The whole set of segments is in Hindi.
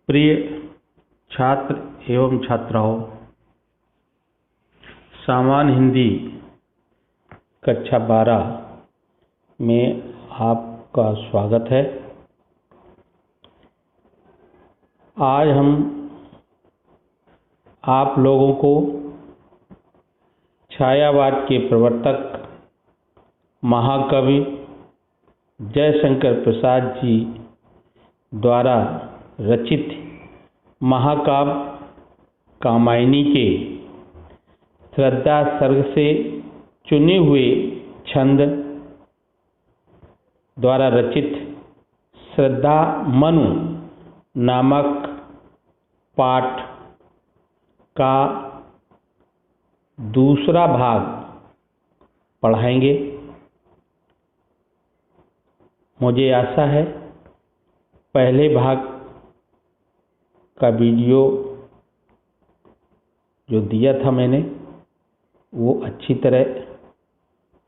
प्रिय छात्र एवं छात्राओं, सामान्य हिंदी कक्षा 12 में आपका स्वागत है। आज हम आप लोगों को छायावाद के प्रवर्तक महाकवि जयशंकर प्रसाद जी द्वारा रचित महाकाव्य कामायनी के श्रद्धा सर्ग से चुने हुए छंद द्वारा रचित श्रद्धा मनु नामक पाठ का दूसरा भाग पढ़ाएंगे। मुझे आशा है पहले भाग का वीडियो जो दिया था मैंने वो अच्छी तरह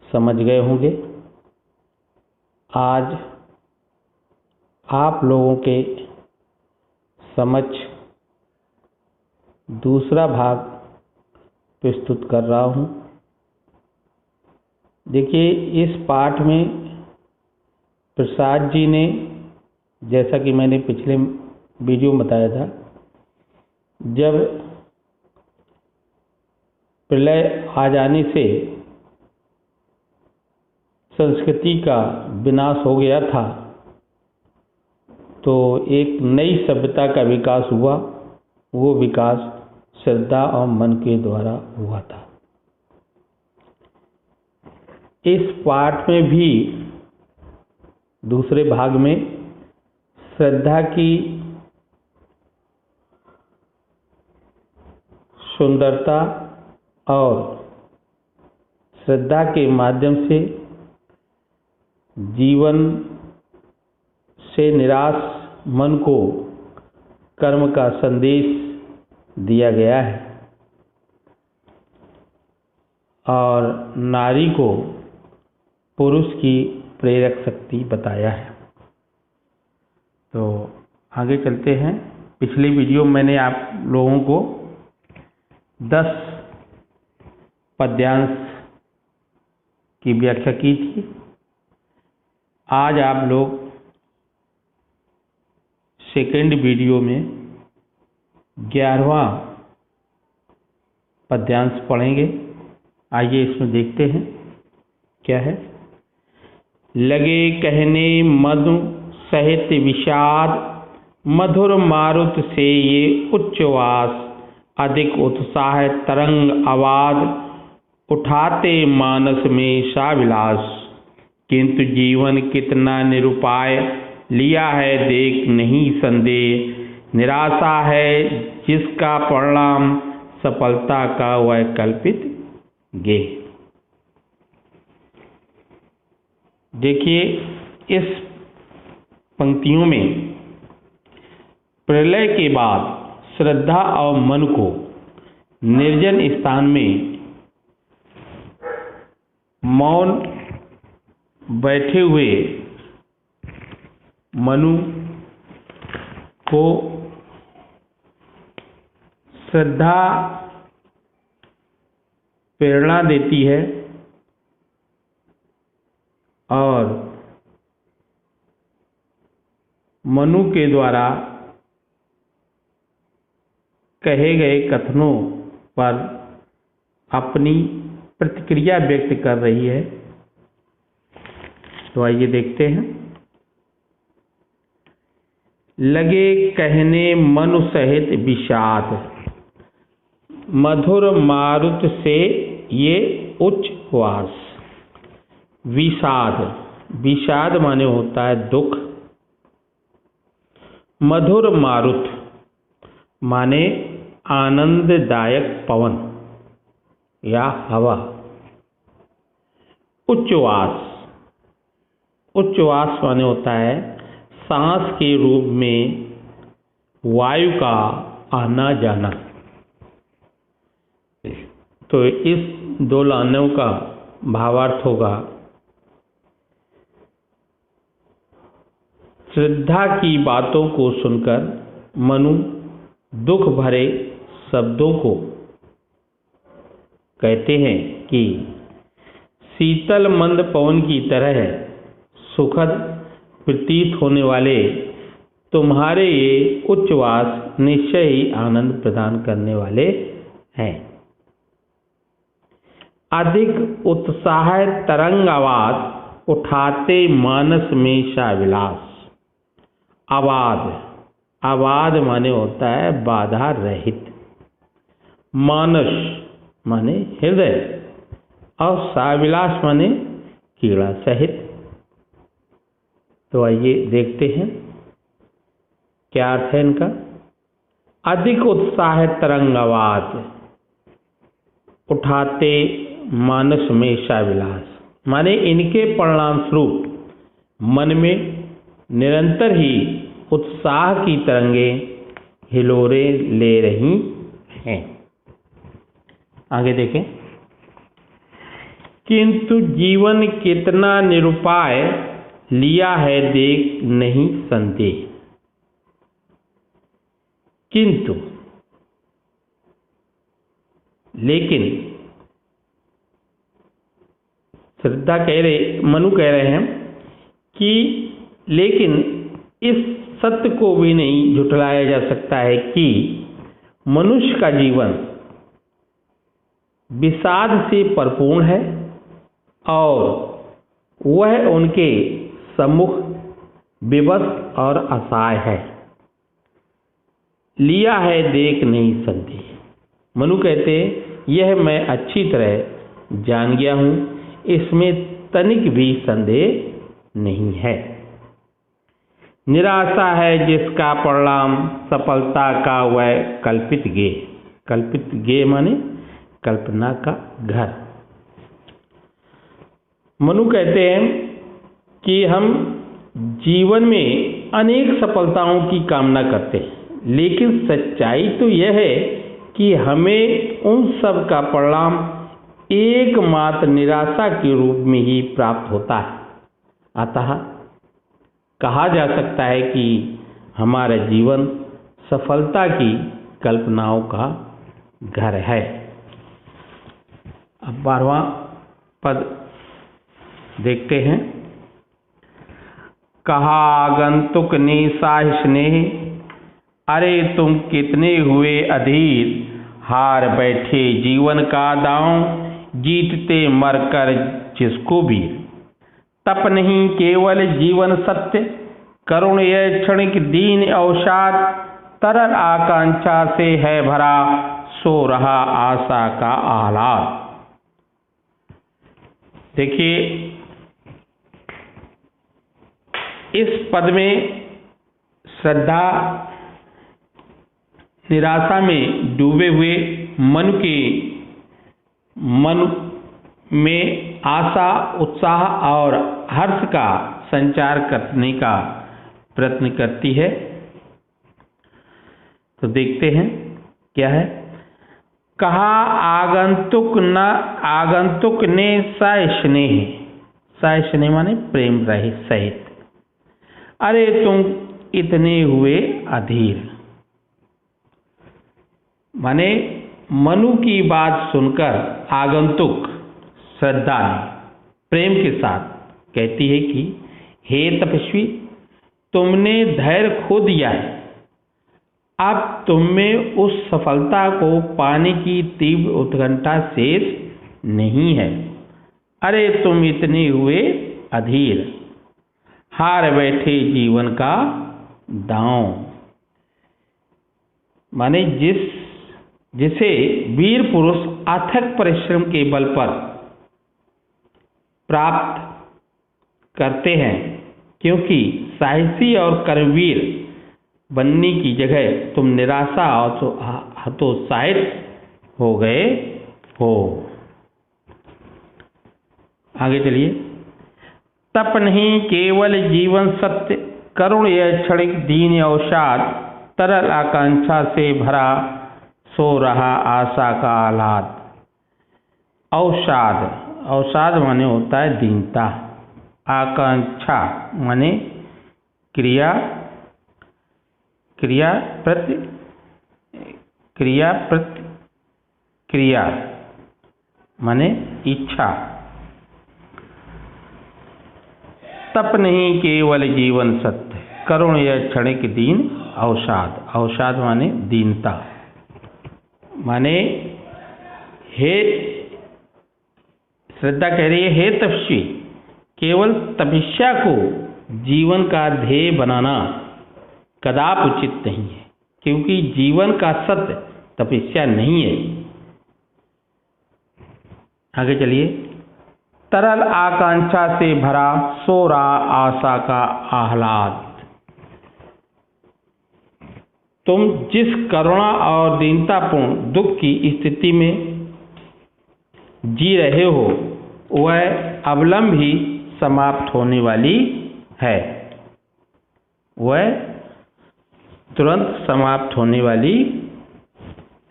समझ गए होंगे। आज आप लोगों के समक्ष दूसरा भाग प्रस्तुत कर रहा हूँ। देखिए, इस पाठ में प्रसाद जी ने, जैसा कि मैंने पिछले वीडियो में बताया था, जब प्रलय आ जाने से संस्कृति का विनाश हो गया था तो एक नई सभ्यता का विकास हुआ। वो विकास श्रद्धा और मन के द्वारा हुआ था। इस पाठ में भी दूसरे भाग में श्रद्धा की सुंदरता और श्रद्धा के माध्यम से जीवन से निराश मन को कर्म का संदेश दिया गया है और नारी को पुरुष की प्रेरक शक्ति बताया है। तो आगे चलते हैं। पिछली वीडियो में मैंने आप लोगों को 10 पद्यांश की व्याख्या की थी। आज आप लोग सेकेंड वीडियो में 11वां पद्यांश पढ़ेंगे। आइए इसमें देखते हैं क्या है। लगे कहने मधु सहित विषाद, मधुर मारुत से ये उच्चवास, अधिक उत्साह तरंग आवाज, उठाते मानस में साविलास, किंतु जीवन कितना निरुपाय, लिया है देख नहीं संदेह, निराशा है जिसका परिणाम, सफलता का वैकल्पिक गेह। देखिए, इस पंक्तियों में प्रलय के बाद श्रद्धा और मन को निर्जन स्थान में मौन बैठे हुए मनु को श्रद्धा प्रेरणा देती है और मनु के द्वारा कहे गए कथनों पर अपनी प्रतिक्रिया व्यक्त कर रही है। तो आइए देखते हैं। लगे कहने मनु सहित विषाद, मधुर मारुत से ये उच्चवास। विषाद, विषाद माने होता है दुख। मधुर मारुत माने आनंददायक पवन या हवा। उच्चवास, उच्चवास माने होता है सांस के रूप में वायु का आना जाना। तो इस दो लाइनों का भावार्थ होगा श्रद्धा की बातों को सुनकर मनु दुख भरे शब्दों को कहते हैं कि शीतल मंद पवन की तरह सुखद प्रतीत होने वाले तुम्हारे ये उच्छ्वास निश्चय ही आनंद प्रदान करने वाले हैं। अधिक उत्साह तरंग आवाज उठाते मानस में शाविलास। आवाज माने होता है बाधा रहित, मानस माने हृदय, और शाविलास माने कीड़ा सहित। तो आइए देखते हैं क्या अर्थ है इनका। अधिक उत्साह तरंग आवाज उठाते मानस में शाविलास, माने इनके परिणाम स्वरूप मन में निरंतर ही उत्साह की तरंगें हिलोरे ले रही हैं। आगे देखें। किंतु जीवन कितना निरुपाय लिया है देख नहीं संदेह। किंतु लेकिन श्रद्धा कह रहे, मनु कह रहे हैं कि लेकिन इस सत्य को भी नहीं झुठलाया जा सकता है कि मनुष्य का जीवन विषाद से परिपूर्ण है और वह उनके सम्मुख विवश और असहाय है। लिया है देख नहीं संदेह। मनु कहते यह मैं अच्छी तरह जान गया हूं, इसमें तनिक भी संदेह नहीं है। निराशा है जिसका परिणाम सफलता का वह कल्पित गेह। कल्पित गेह माने कल्पना का घर। मनु कहते हैं कि हम जीवन में अनेक सफलताओं की कामना करते हैं, लेकिन सच्चाई तो यह है कि हमें उन सब का परिणाम एकमात्र निराशा के रूप में ही प्राप्त होता है। अतः कहा जा सकता है कि हमारा जीवन सफलता की कल्पनाओं का घर है। अब 12वां पद देखते हैं। कहा आगंतुक ने साह स्नेह, अरे तुम कितने हुए अधीर, हार बैठे जीवन का दांव, जीतते मरकर जिसको भी। तप नहीं केवल जीवन सत्य, करुण यह क्षणिक दीन अवसाद, तरल आकांक्षा से है भरा, सो रहा आशा का आह्लाद। देखिए इस पद में श्रद्धा निराशा में डूबे हुए मन में आशा, उत्साह और हर्ष का संचार करने का प्रयत्न करती है। तो देखते हैं क्या है। कहा आगंतुक ने सस्नेह, सस्नेह माने प्रेम रहित सहित, अरे तुम इतने हुए अधीर, माने मनु की बात सुनकर आगंतुक श्रद्धा ने प्रेम के साथ कहती है कि हे तपस्वी, तुमने धैर्य खो दिया है, अब तुम में उस सफलता को पाने की तीव्र उत्कंठा शेष नहीं है। अरे तुम इतने हुए अधीर, हार बैठे जीवन का दांव, माने जिसे वीर पुरुष अथक परिश्रम के बल पर प्राप्त करते हैं, क्योंकि साहसी और कर्मवीर बनने की जगह तुम निराशा और हतोत्साहित हो गए हो। आगे चलिए। तप नहीं केवल जीवन सत्य, करुण यह क्षणिक दीन अवसाद, तरल आकांक्षा से भरा, सो रहा आशा का आह्लाद। अवसाद माने होता है दीनता, आकांक्षा माने क्रिया, क्रिया प्रति क्रिया माने इच्छा। तप नहीं केवल जीवन सत्य, करुण यह क्षणिक दीन अवसाद। अवसाद माने दीनता, माने हे श्रद्धा कह रही है, हे तपस्वी, केवल तपस्या को जीवन का ध्येय बनाना कदापि उचित नहीं है, क्योंकि जीवन का सत्य तपस्या नहीं है। आगे चलिए। तरल आकांक्षा से भरा सो रहा आशा का आह्लाद। तुम जिस करुणा और दीनतापूर्ण दुख की स्थिति में जी रहे हो वह अवलंब ही समाप्त होने वाली है, वह तुरंत समाप्त होने वाली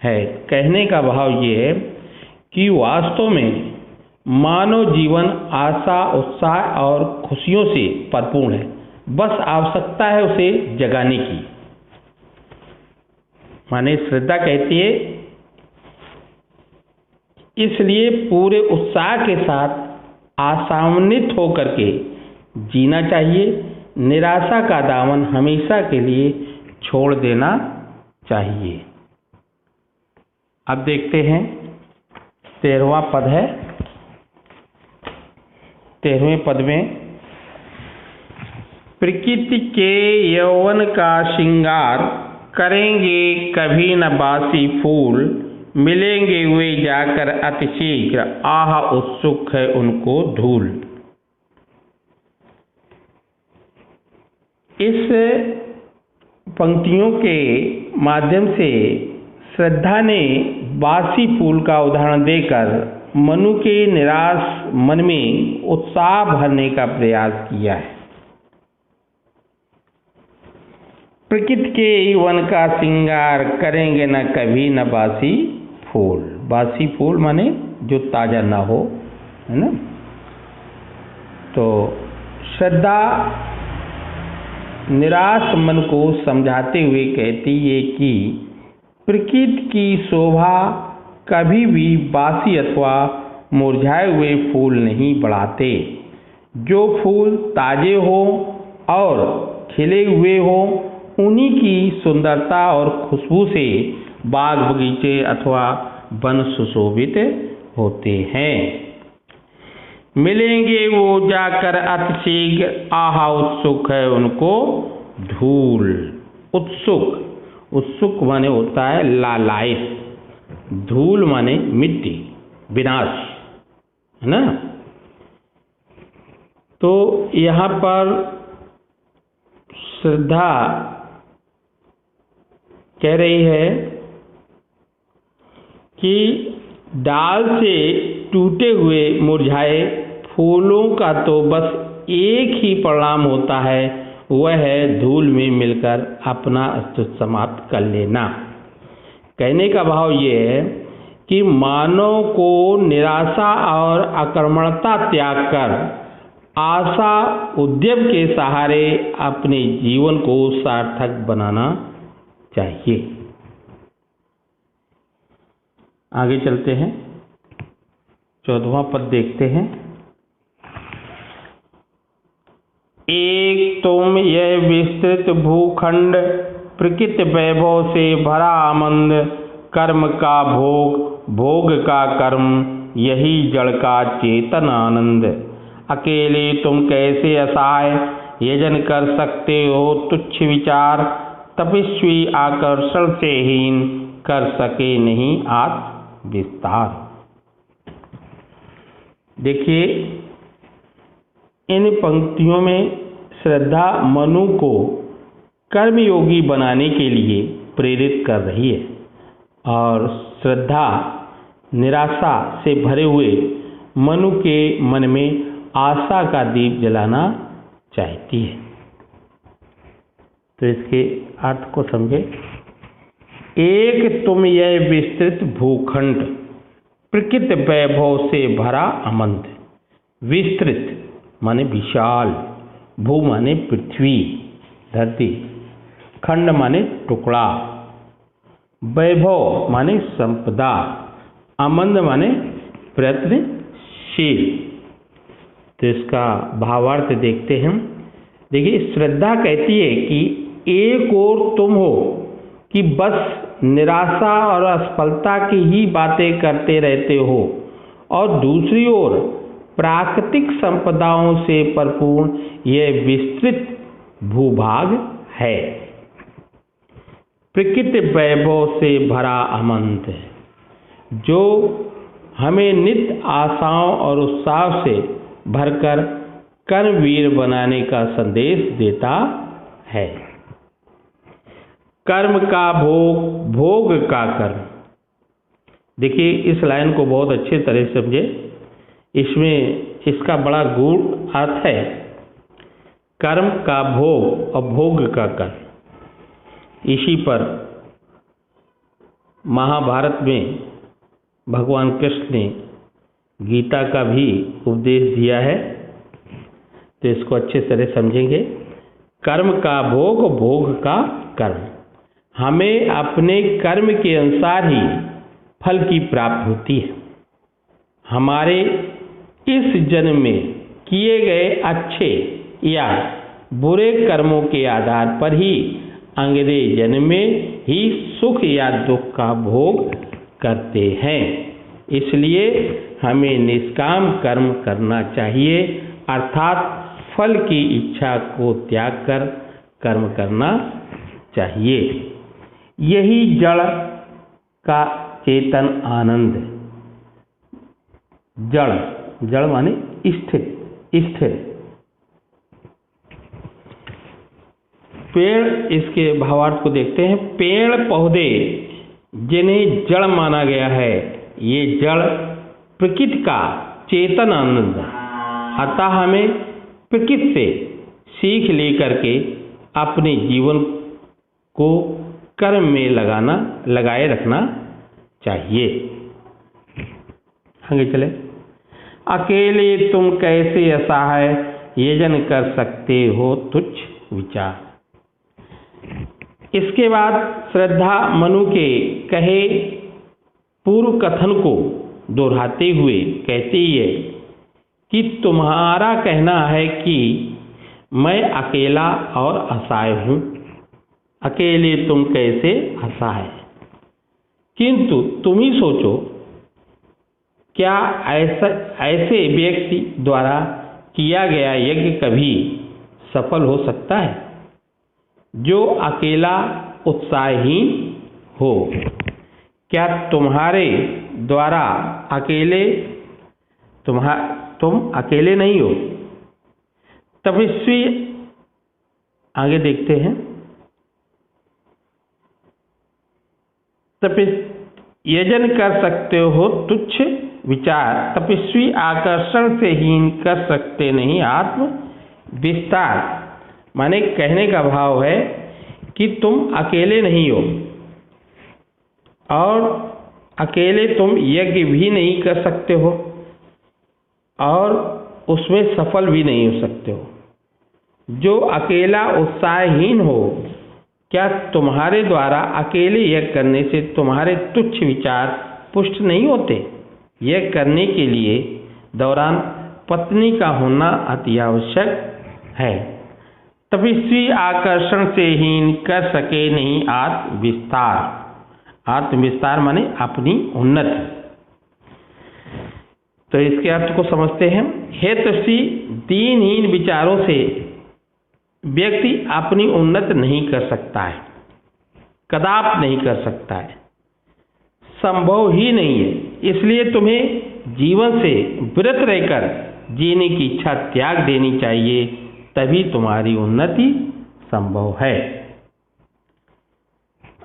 है। कहने का भाव ये है कि वास्तव में मानव जीवन आशा, उत्साह और खुशियों से भरपूर है, बस आवश्यकता है उसे जगाने की। माने श्रद्धा कहती है, इसलिए पूरे उत्साह के साथ आशान्वित होकर के जीना चाहिए। निराशा का दामन हमेशा के लिए छोड़ देना चाहिए। अब देखते हैं 13वां पद है। 13वें पद में प्रकृति के यौवन का श्रृंगार करेंगे कभी न बासी फूल, मिलेंगे वे जाकर अतिशीघ्र, आह उत्सुक है उनको धूल। इस पंक्तियों के माध्यम से श्रद्धा ने बासी फूल का उदाहरण देकर मनु के निराश मन में उत्साह भरने का प्रयास किया है। प्रकृति के वन का श्रृंगार करेंगे न कभी न बासी फूल। बासी फूल माने जो ताजा ना हो, है ना। तो श्रद्धा निराश मन को समझाते हुए कहती है कि प्रकृति की शोभा कभी भी बासी अथवा मुरझाए हुए फूल नहीं बढ़ाते। जो फूल ताजे हो और खिले हुए हो उन्हीं की सुंदरता और खुशबू से बाग बगीचे अथवा वन सुशोभित होते हैं। मिलेंगे वो जाकर अतिशीघ्र, आहा उत्सुक है उनको धूल। उत्सुक माने होता है लालायित, धूल माने मिट्टी, विनाश, है ना। तो यहाँ पर श्रद्धा कह रही है कि डाल से टूटे हुए मुरझाए फूलों का तो बस एक ही परिणाम होता है, वह है धूल में मिलकर अपना अस्तित्व समाप्त कर लेना। कहने का भाव ये है कि मानव को निराशा और आक्रमणता त्याग कर आशा उद्यम के सहारे अपने जीवन को सार्थक बनाना चाहिए। आगे चलते हैं, 14वां पद देखते हैं। एक तुम यह विस्तृत भूखंड, प्रकृति वैभव से भरा आनंद, कर्म का भोग, भोग का कर्म, यही जड़ का चेतन आनंद। अकेले तुम कैसे असहाय यजन कर सकते हो तुच्छ विचार, तपस्वी आकर्षण से हीन कर सके नहीं आत्म विस्तार। देखिए, इन पंक्तियों में श्रद्धा मनु को कर्मयोगी बनाने के लिए प्रेरित कर रही है और श्रद्धा निराशा से भरे हुए मनु के मन में आशा का दीप जलाना चाहती है। तो इसके अर्थ को समझे। एक तुम यह विस्तृत भूखंड, प्रकृति वैभव से भरा अमंत। विस्तृत माने विशाल, भू माने पृथ्वी धरती, खंड माने टुकड़ा, वैभव माने संपदा, आमंद माने प्रयत्नशील। तो इसका भावार्थ देखते हैं। देखिए, श्रद्धा कहती है कि एक ओर तुम हो कि बस निराशा और असफलता की ही बातें करते रहते हो, और दूसरी ओर प्राकृतिक संपदाओं से परिपूर्ण यह विस्तृत भूभाग है, प्रकृति वैभव से भरा अनंत है, जो हमें नित्य आशाओं और उत्साह से भरकर कर्मवीर बनाने का संदेश देता है। कर्म का भोग, भोग का कर्म। देखिए, इस लाइन को बहुत अच्छे तरह से समझे। इसमें इसका बड़ा गूढ़ अर्थ है। कर्म का भोग और भोग का कर्म। इसी पर महाभारत में भगवान कृष्ण ने गीता का भी उपदेश दिया है। तो इसको अच्छे तरह समझेंगे। कर्म का भोग, भोग का कर्म। हमें अपने कर्म के अनुसार ही फल की प्राप्ति होती है। हमारे इस जन्म में किए गए अच्छे या बुरे कर्मों के आधार पर ही अगले जन्म में ही सुख या दुख का भोग करते हैं। इसलिए हमें निष्काम कर्म करना चाहिए, अर्थात फल की इच्छा को त्याग कर कर्म करना चाहिए। यही जड़ का चेतन आनंद। जड़, जड़ माने स्थिर, स्थिर। पेड़, इसके भावार्थ को देखते हैं। पेड़ पौधे जिन्हें जड़ माना गया है, ये जड़ प्रकृति का चेतन आनंद है। अतः हमें प्रकृति से सीख लेकर के अपने जीवन को कर्म में लगाए रखना चाहिए। आगे चले। अकेले तुम कैसे असहाय यजन कर सकते हो तुच्छ विचार। इसके बाद श्रद्धा मनु के कहे पूर्व कथन को दोहराते हुए कहती है कि तुम्हारा कहना है कि मैं अकेला और असहाय हूँ। अकेले तुम कैसे असहाय, किंतु तुम ही सोचो, क्या ऐसे व्यक्ति द्वारा किया गया यज्ञ कभी सफल हो सकता है जो अकेला उत्साहहीन हो? क्या तुम्हारे द्वारा तुम अकेले नहीं हो? तपस्वी, आगे देखते हैं। यजन कर सकते हो तुच्छ विचार, तपस्वी आकर्षण से हीन कर सकते नहीं आत्म विस्तार। माने कहने का भाव है कि तुम अकेले नहीं हो और अकेले तुम यज्ञ भी नहीं कर सकते हो और उसमें सफल भी नहीं हो सकते हो। जो अकेला उत्साहहीन हो, क्या तुम्हारे द्वारा अकेले यज्ञ करने से तुम्हारे तुच्छ विचार पुष्ट नहीं होते? यज्ञ करने के लिए दौरान पत्नी का होना अति आवश्यक है। तपस्वी आकर्षण से हीन कर सके नहीं आत्मविस्तार। आत्मविस्तार माने अपनी उन्नति। तो इसके अर्थ को समझते हैं। हे तपस्वी, दीनहीन विचारों से व्यक्ति अपनी उन्नति नहीं कर सकता है, कदापि नहीं कर सकता है, संभव ही नहीं है। इसलिए तुम्हें जीवन से विरत रहकर जीने की इच्छा त्याग देनी चाहिए, तभी तुम्हारी उन्नति संभव है।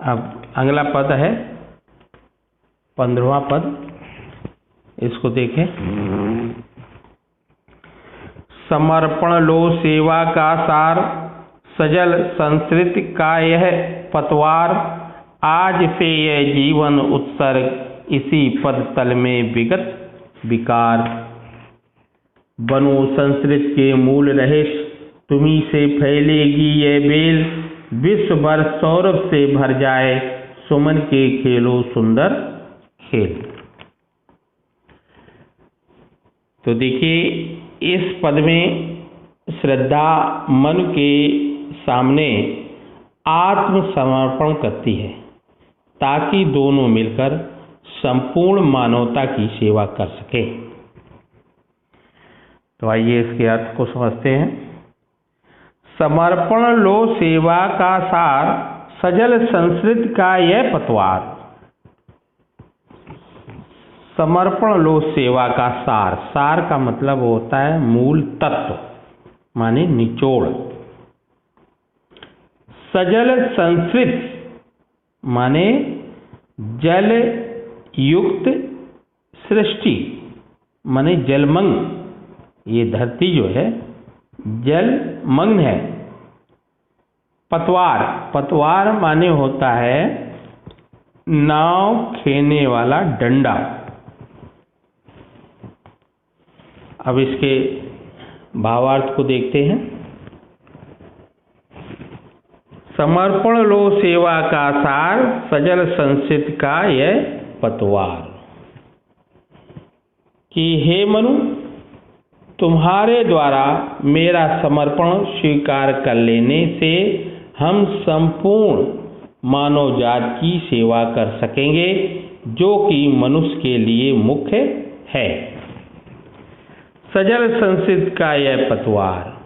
अब अगला पद है 15वां पद, इसको देखें। समर्पण लो सेवा का सार, सजल संस्कृति का यह पतवार। आज से यह जीवन उत्सर्ग इसी पद तल में विगत विकार। बनो संस्कृत के मूल रहस्य, तुम्ही से फैलेगी यह बेल। विश्व भर सौरभ से भर जाए, सुमन के खेलो सुंदर खेल। तो देखिए, इस पद में श्रद्धा मन के सामने आत्मसमर्पण करती है ताकि दोनों मिलकर संपूर्ण मानवता की सेवा कर सके। तो आइए इसके अर्थ को समझते हैं। समर्पण लो सेवा का सार, सजल संस्कृत का यह पतवार। समर्पण लो सेवा का सार, सार का मतलब होता है मूल तत्व, माने निचोड़। सजल संस्कृत माने जल युक्त सृष्टि, माने जलमग्न। ये धरती जो है जलमग्न है। पतवार, पतवार माने होता है नाव खेने वाला डंडा। अब इसके भावार्थ को देखते हैं। समर्पण लो सेवा का सार, सजल संस्कृत का यह पतवार। कि हे मनु, तुम्हारे द्वारा मेरा समर्पण स्वीकार कर लेने से हम संपूर्ण मानव जात की सेवा कर सकेंगे, जो कि मनुष्य के लिए मुख्य है। सजल संस्कृत का यह पतवार।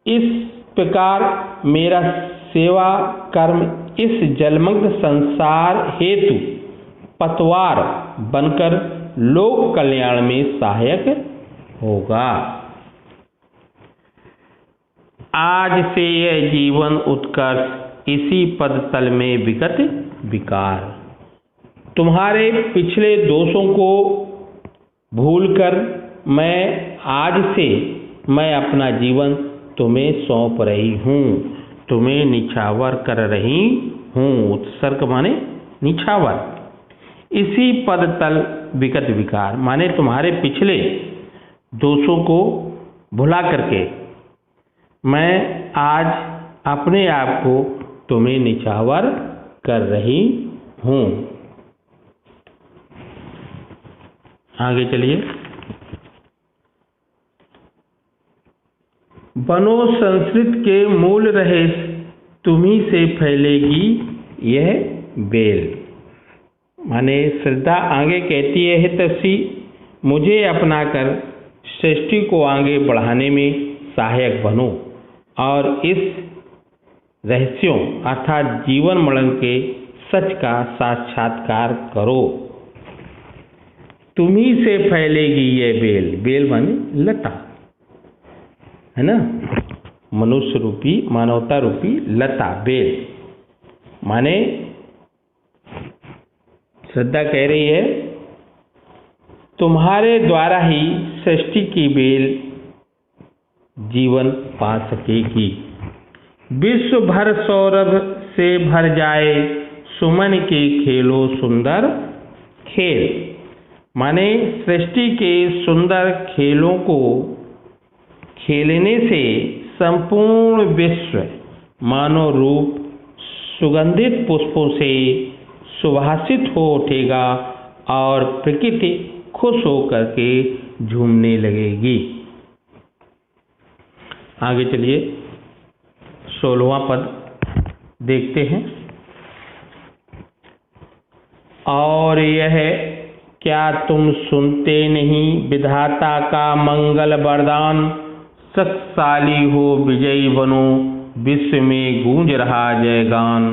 इस प्रकार मेरा सेवा कर्म इस जलमग्न संसार हेतु पतवार बनकर लोक कल्याण में सहायक होगा। आज से यह जीवन उत्कर्ष इसी पद तल में विगत विकार। तुम्हारे पिछले दोषों को भूलकर आज से मैं अपना जीवन तुम्हें सौंप रही हूँ, तुम्हें निछावर कर रही हूँ। उत्सर्ग माने निछावर। इसी पद तल विगत विकार माने तुम्हारे पिछले दोषों को भुला करके मैं आज अपने आप को तुम्हें निछावर कर रही हूँ। आगे चलिए। बनो संस्कृत के मूल रहे, तुम्ही से फैलेगी यह बेल। माने श्रद्धा आगे कहती है, हे तपस्वी, मुझे अपनाकर सृष्टि को आगे बढ़ाने में सहायक बनो और इस रहस्यों अर्थात जीवन मरण के सच का साक्षात्कार करो। तुम्ही से फैलेगी यह बेल। बेल माने लता, है ना, मनुष्य रूपी मानवता रूपी लता बेल। माने श्रद्धा कह रही है तुम्हारे द्वारा ही सृष्टि की बेल जीवन पा सकेगी। विश्व भर सौरभ से भर जाए, सुमन के खेलो सुंदर खेल। माने सृष्टि के सुंदर खेलों को खेलने से संपूर्ण विश्व मानव रूप सुगंधित पुष्पों से सुभाषित हो उठेगा और प्रकृति खुश होकर के झूमने लगेगी। आगे चलिए 16वां पद देखते हैं। और यह क्या तुम सुनते नहीं विधाता का मंगल वरदान, शक्तिशाली हो विजयी बनो विश्व में गूंज रहा जयगान।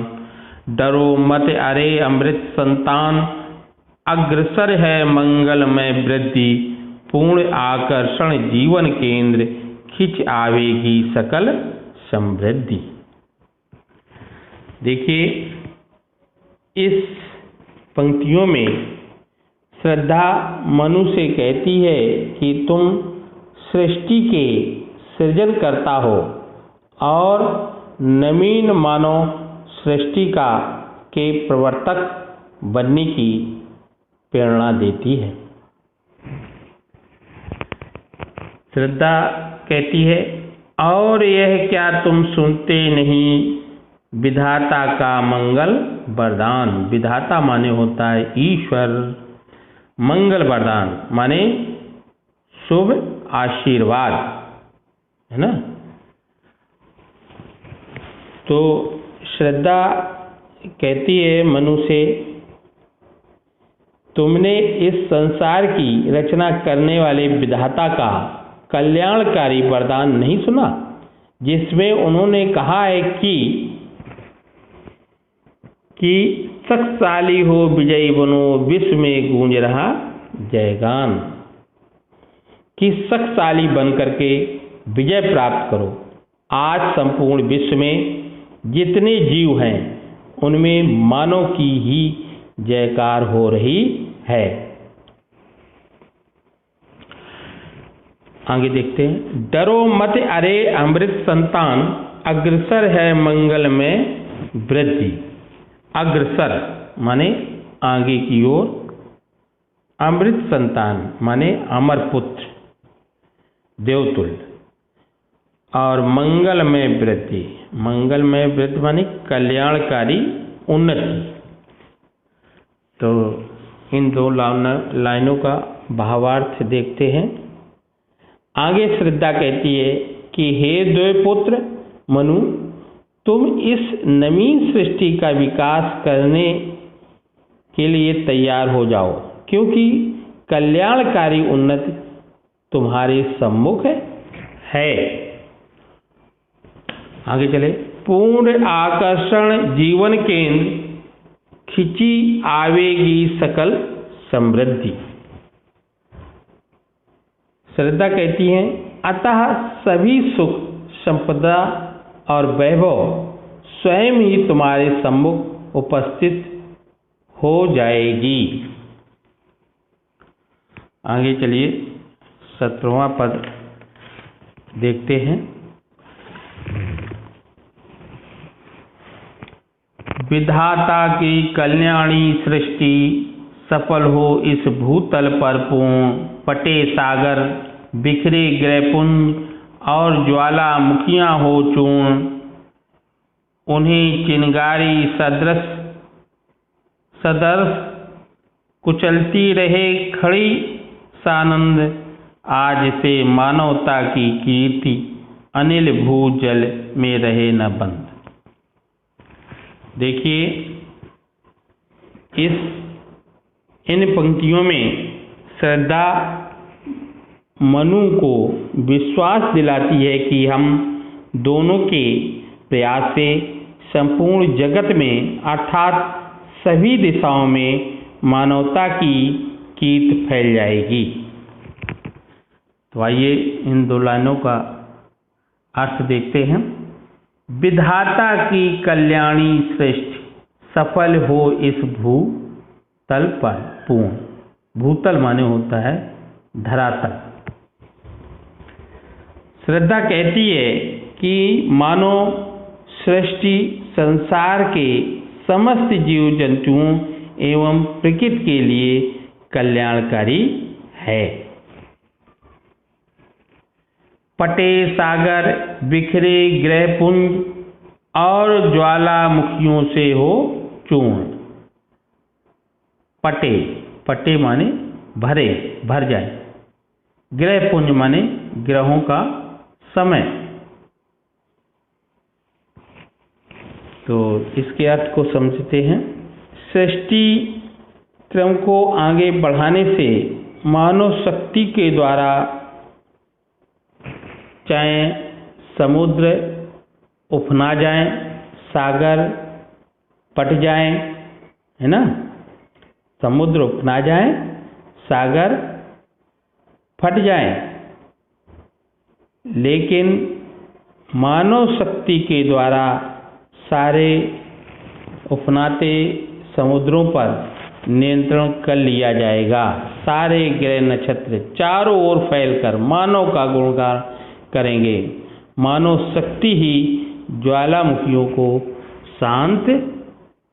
डरो मत अरे अमृत संतान, अग्रसर है मंगलमय वृद्धि। पूर्ण आकर्षण जीवन केंद्र, खिंच आवेगी सकल समृद्धि। देखिए इस पंक्तियों में श्रद्धा मनु से कहती है कि तुम सृष्टि के सृजनकर्ता हो और नवीन मानव सृष्टि का के प्रवर्तक बनने की प्रेरणा देती है। श्रद्धा कहती है और यह क्या तुम सुनते नहीं विधाता का मंगल वरदान। विधाता माने होता है ईश्वर, मंगल वरदान माने शुभ आशीर्वाद, है ना। तो श्रद्धा कहती है मनु से, तुमने इस संसार की रचना करने वाले विधाता का कल्याणकारी वरदान नहीं सुना, जिसमें उन्होंने कहा है कि शक्तिशाली हो विजयी बनो, विश्व में गूंज रहा जयगान। कि शक्तिशाली बन करके विजय प्राप्त करो। आज संपूर्ण विश्व में जितने जीव हैं उनमें मानव की ही जयकार हो रही है। आगे देखते हैं, डरो मत अरे अमृत संतान, अग्रसर है मंगल में वृद्धि। अग्रसर माने आगे की ओर, अमृत संतान माने अमर पुत्र देवतुल्य, और मंगल में वृद्धि। मंगल में वृद्धि माने कल्याणकारी उन्नति। तो इन दो लाइनों का भावार्थ देखते हैं। आगे श्रद्धा कहती है कि हे द्वैपुत्र मनु, तुम इस नवीन सृष्टि का विकास करने के लिए तैयार हो जाओ, क्योंकि कल्याणकारी उन्नति तुम्हारे सम्मुख है। आगे चले, पूर्ण आकर्षण जीवन केंद्र, खिंची आवेगी सकल समृद्धि। श्रद्धा कहती है, अतः सभी सुख संपदा और वैभव स्वयं ही तुम्हारे सम्मुख उपस्थित हो जाएगी। आगे चलिए 17वां पद देखते हैं। विधाता की कल्याणी सृष्टि सफल हो इस भूतल पर पूर्ण, पटे सागर बिखरे ग्रहपुंज और ज्वालामुखियां हो चूर्ण। उन्हें चिनगारी सदर्श कुचलती रहे खड़ी सानंद, आज से मानवता की कीर्ति अनिल भूजल में रहे न बंद। देखिए इन पंक्तियों में श्रद्धा मनु को विश्वास दिलाती है कि हम दोनों के प्रयास से संपूर्ण जगत में अर्थात सभी दिशाओं में मानवता की कीर्ति फैल जाएगी। तो आइए इन दो लाइनों का अर्थ देखते हैं। विधाता की कल्याणी सृष्टि सफल हो इस भूतल पर पूर्ण। भूतल माने होता है धरातल। श्रद्धा कहती है कि मानो सृष्टि संसार के समस्त जीव जंतुओं एवं प्रकृति के लिए कल्याणकारी है। पटे सागर बिखरे ग्रहपुंज और ज्वालामुखियों से हो चूर्ण। पटे माने भर जाए। ग्रहपुंज माने ग्रहों का समय। तो इसके अर्थ को समझते हैं। सृष्टि क्रम को आगे बढ़ाने से मानव शक्ति के द्वारा चाहे समुद्र उफना जाए, सागर पट जाए, है ना, समुद्र उफना जाए, सागर फट जाए, लेकिन मानव शक्ति के द्वारा सारे उफनाते समुद्रों पर नियंत्रण कर लिया जाएगा। सारे ग्रह नक्षत्र चारों ओर फैलकर मानव का गुणगान करेंगे। मानव शक्ति ही ज्वालामुखियों को शांत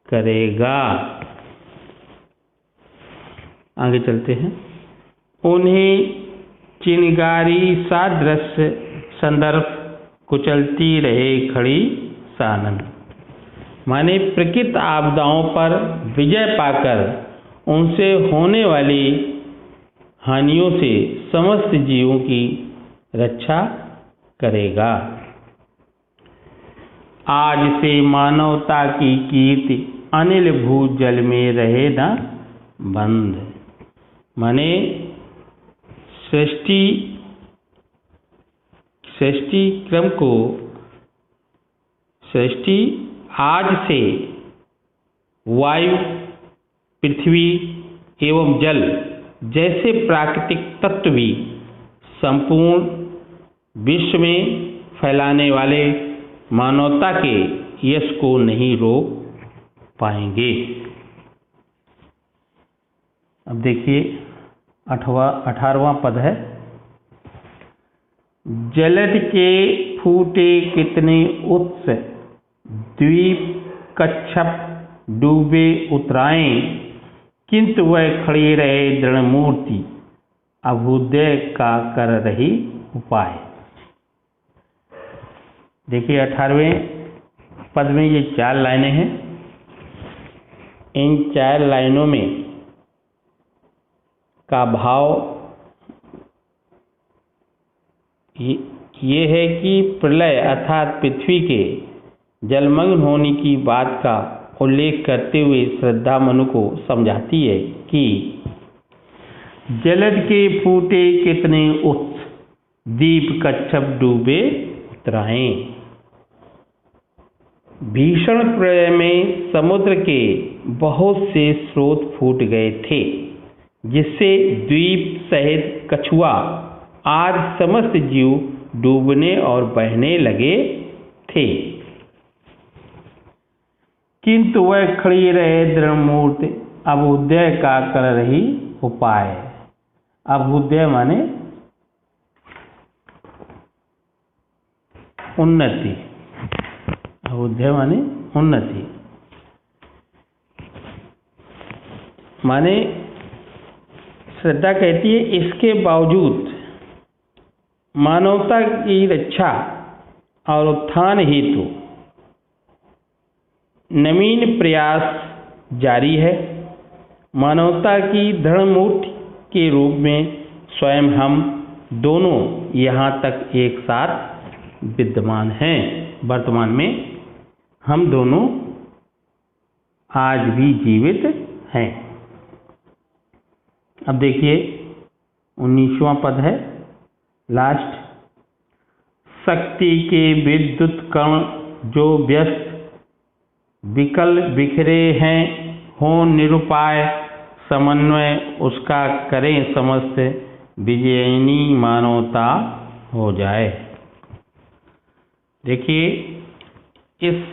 करेगा। आगे चलते हैं। उन्हें चिनगारी सादृश संदर्भ कुचलती रहे खड़ी सानन। माने प्रकृति आपदाओं पर विजय पाकर उनसे होने वाली हानियों से समस्त जीवों की रक्षा करेगा। आज से मानवता की कीर्ति अनिल भूजल में रहे न बंद। माने सृष्टि क्रम को आज से वायु, पृथ्वी एवं जल जैसे प्राकृतिक तत्व भी संपूर्ण विश्व में फैलाने वाले मानवता के यश को नहीं रोक पाएंगे। अब देखिए 18वां पद है। जलद के फूटे कितने उत्स, द्वीप कच्छप डूबे उतराएं, किंतु वह खड़ी रहे दृढ़ मूर्ति, अभ्युदय का कर रही उपाय। देखिए 18वें पद में ये 4 लाइनें हैं। इन 4 लाइनों में का भाव ये है कि प्रलय अर्थात पृथ्वी के जलमग्न होने की बात का उल्लेख करते हुए श्रद्धा मनु को समझाती है कि जलद के फूटे कितने उत्स, दीप कच्छप डूबे उतराएं। भीषण प्रलय में समुद्र के बहुत से स्रोत फूट गए थे, जिससे द्वीप सहित कछुआ आज समस्त जीव डूबने और बहने लगे थे, किंतु वह खड़ी रहे दृढ़ मूर्ति, अभ्युदय का कर रही उपाय। अभ्युदय माने उन्नति, अभ्युदय माने उन्नति। माने श्रद्धा कहती है इसके बावजूद मानवता की रक्षा और उत्थान हेतु नवीन प्रयास जारी है। मानवता की दृढ़ मूर्ति के रूप में स्वयं हम दोनों यहाँ तक एक साथ विद्यमान हैं। वर्तमान में हम दोनों आज भी जीवित हैं। अब देखिए 19वां पद है लास्ट। शक्ति के विद्युत कण जो व्यस्त विकल बिखरे हैं, हों निरुपाय, समन्वय उसका करें समस्त, विजयिनी मानवता हो जाए। देखिए इस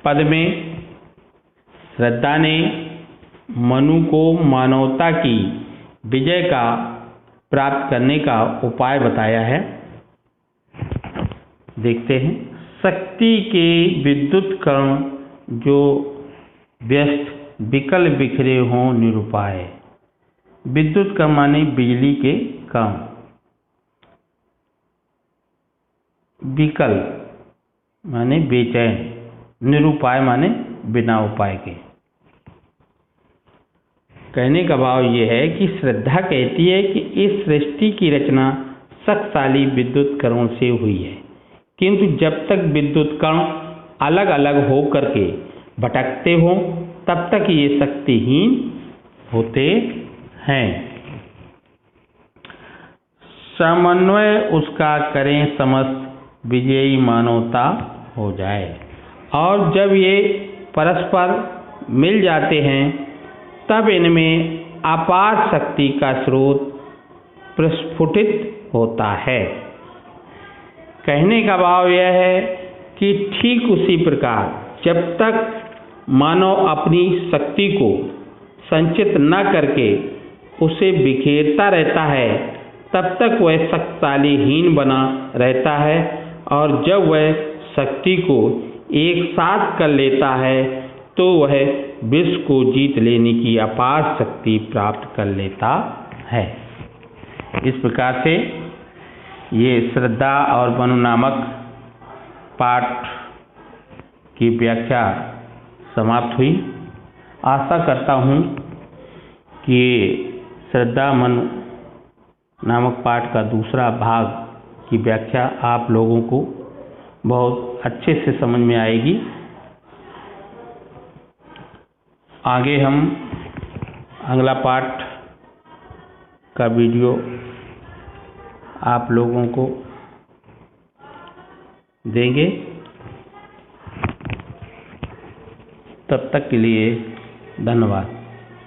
पद में श्रद्धा ने मनु को मानवता की विजय का प्राप्त करने का उपाय बताया है। देखते हैं। शक्ति के विद्युत कण जो व्यस्त विकल बिखरे हों निरुपाय। विद्युत कण माने बिजली के कण, विकल माने बेचैन, निरुपाय माने बिना उपाय के। कहने का भाव यह है कि श्रद्धा कहती है कि इस सृष्टि की रचना शक्तिशाली विद्युत कणों से हुई है, किंतु जब तक विद्युत कण अलग अलग हो करके भटकते हों तब तक ये शक्तिहीन होते हैं। समन्वय उसका करें समस्त, विजयी मानवता हो जाए। और जब ये परस्पर मिल जाते हैं तब इनमें अपार शक्ति का स्रोत प्रस्फुटित होता है। कहने का भाव यह है कि ठीक उसी प्रकार जब तक मानव अपनी शक्ति को संचित न करके उसे बिखेरता रहता है तब तक वह शक्तिशालीहीन बना रहता है, और जब वह शक्ति को एक साथ कर लेता है तो वह विश्व को जीत लेने की अपार शक्ति प्राप्त कर लेता है। इस प्रकार से ये श्रद्धा और मनु नामक पाठ की व्याख्या समाप्त हुई। आशा करता हूँ कि श्रद्धा मनु नामक पाठ का दूसरा भाग की व्याख्या आप लोगों को बहुत अच्छे से समझ में आएगी। आगे हम अगला पाठ का वीडियो आप लोगों को देंगे। तब तक के लिए धन्यवाद।